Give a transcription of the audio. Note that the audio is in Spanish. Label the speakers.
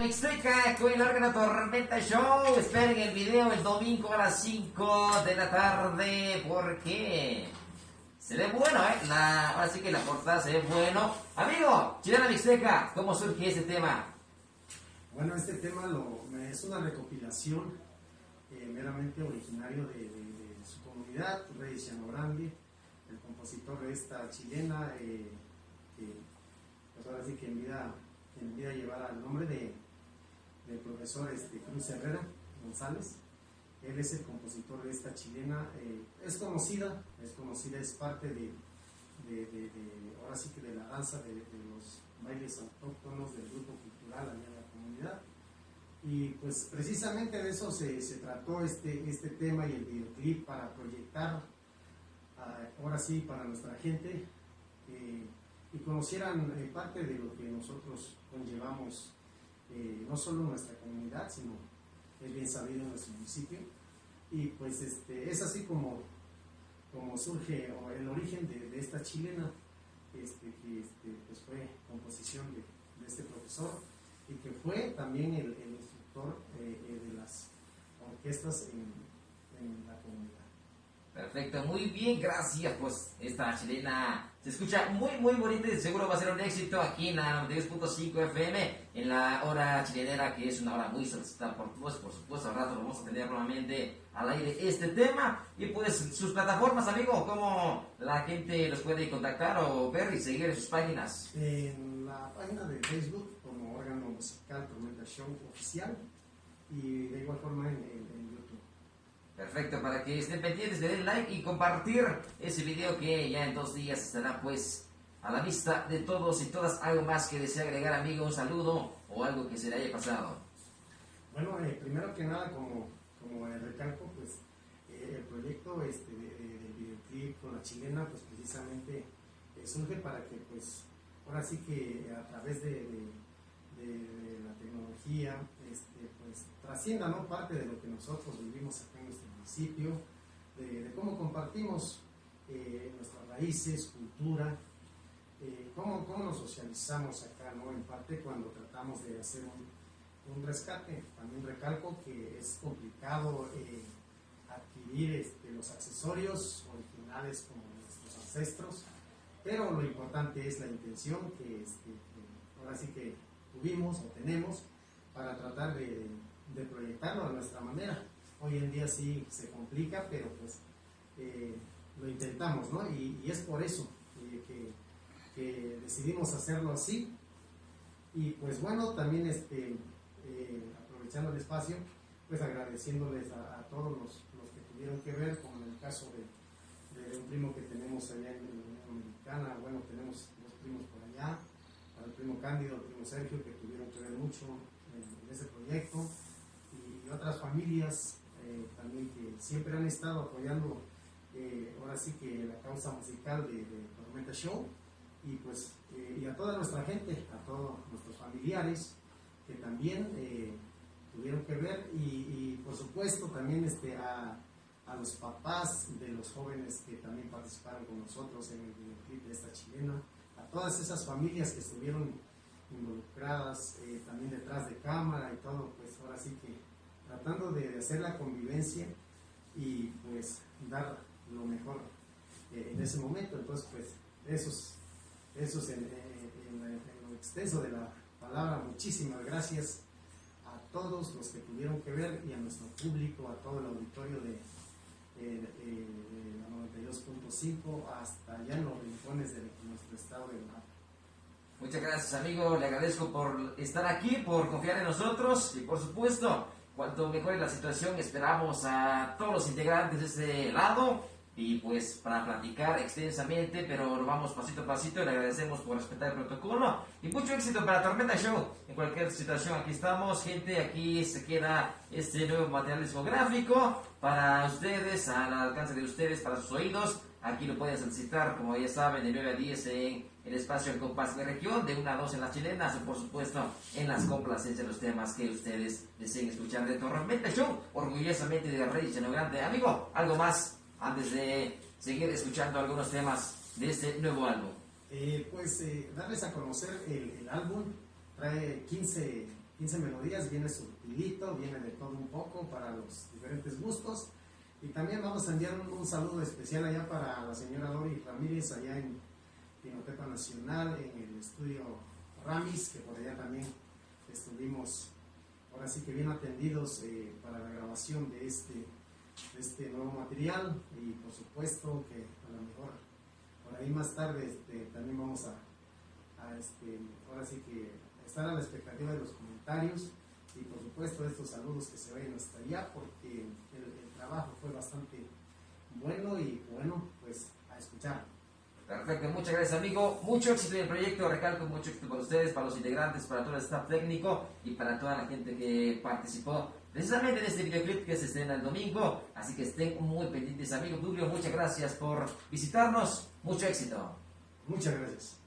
Speaker 1: Mixteca con el órgano Tormenta Show. Esperen el video el domingo a las 5 de la tarde porque se ve bueno, ahora sí que la portada se ve bueno. Amigo, Chilena Mixteca, ¿cómo surge este tema?
Speaker 2: Bueno, este tema es una recopilación meramente originario de su comunidad, Rey Grande, el compositor de esta chilena, que pues ahora sí que en vida llevara el nombre del profesor Cruz Herrera González. Él es el compositor de esta chilena, es conocida, es parte ahora sí que de la danza de los bailes autóctonos del grupo cultural allá en la comunidad. Y pues precisamente de eso se trató este tema y el videoclip para proyectar ahora sí para nuestra gente y conocieran parte de lo que nosotros conllevamos, no solo en nuestra comunidad, sino es bien sabido en nuestro municipio. Y pues es así como surge el origen de esta chilena, que pues fue composición de este profesor y que fue también el instructor de las orquestas en la comunidad.
Speaker 1: Perfecto, muy bien, gracias. Pues esta chilena se escucha muy bonita y seguro va a ser un éxito aquí en la 92.5 FM en la hora chilenera, que es una hora muy solicitada por todos. Por supuesto, al rato lo vamos a tener nuevamente al aire este tema. Y pues sus plataformas, amigo, ¿cómo la gente los puede contactar o ver y seguir en sus páginas?
Speaker 2: En la página de Facebook como órgano musical Tormenta Show oficial y de igual forma en YouTube.
Speaker 1: Perfecto, para que estén pendientes, le den like y compartir ese video que ya en 2 días estará pues a la vista de todos y todas. ¿Algo más que desea agregar, amigo? ¿Un saludo o algo que se le haya pasado?
Speaker 2: Bueno, primero que nada, como recalco, pues el proyecto del videoclip con la chilena, pues precisamente surge para que pues ahora sí que a través de la tecnología pues trascienda, ¿no?, parte de lo que nosotros vivimos acá en nuestro municipio, de cómo compartimos nuestras raíces, cultura, cómo nos socializamos acá, ¿no?, en parte cuando tratamos de hacer un rescate. También recalco que es complicado adquirir los accesorios originales como nuestros ancestros, pero lo importante es la intención que ahora sí que tuvimos o tenemos para tratar de proyectarlo a nuestra manera. Hoy en día sí se complica, pero pues lo intentamos, ¿no? Y es por eso que decidimos hacerlo así. Y pues bueno, también aprovechando el espacio, pues agradeciéndoles a todos los que tuvieron que ver, como en el caso de un primo que tenemos allá en la Unión Americana. Bueno, tenemos 2 primos por allá, al primo Cándido, al primo Sergio, que tuvieron que ver mucho en ese proyecto, y otras familias también que siempre han estado apoyando ahora sí que la causa musical de Tormenta Show, y pues y a toda nuestra gente, a todos nuestros familiares que también tuvieron que ver, y por supuesto también a los papás de los jóvenes que también participaron con nosotros en el videoclip de esta chilena, a todas esas familias que estuvieron involucradas también detrás de cámara y todo, pues ahora sí que tratando de hacer la convivencia y pues dar lo mejor en ese momento. Entonces pues eso es en lo extenso de la palabra. Muchísimas gracias a todos los que tuvieron que ver y a nuestro público, a todo el auditorio de la 92.5 hasta allá en los rincones de nuestro estado de Oaxaca.
Speaker 1: Muchas gracias, amigo, le agradezco por estar aquí, por confiar en nosotros y por supuesto, cuanto mejore la situación, esperamos a todos los integrantes de este lado y pues para platicar extensamente, pero lo vamos pasito a pasito. Le agradecemos por respetar el protocolo y mucho éxito para Tormenta Show. En cualquier situación, aquí estamos, gente, aquí se queda este nuevo material discográfico para ustedes, al alcance de ustedes, para sus oídos. Aquí lo pueden solicitar, como ya saben, de 9 a 10 en el espacio El Compás de Región, de 1 a 2 en las chilenas, o por supuesto en las complacencias de los temas que ustedes deseen escuchar de Tormenta Show, orgullosamente de Rey Grande. Amigo, ¿algo más antes de seguir escuchando algunos temas de este nuevo álbum?
Speaker 2: Darles a conocer el álbum. Trae 15 15 melodías, viene surtidito, viene de todo un poco para los diferentes gustos. Y también vamos a enviar un saludo especial allá para la señora Lori Ramírez, allá en Pinotepa Nacional, en el estudio Ramis, que por allá también estuvimos, ahora sí que bien atendidos para la grabación de este nuevo material. Y por supuesto que a lo mejor por ahí más tarde también vamos a ahora sí que estar a la expectativa de los comentarios y por supuesto estos saludos que se vayan hasta allá, porque el trabajo fue bastante bueno y bueno, pues a escuchar.
Speaker 1: Perfecto, muchas gracias amigo, mucho éxito en el proyecto, recalco mucho éxito para ustedes, para los integrantes, para todo el staff técnico y para toda la gente que participó precisamente en este videoclip que se estrena el domingo, así que estén muy pendientes amigo Publio, muchas gracias por visitarnos, mucho éxito.
Speaker 2: Muchas gracias.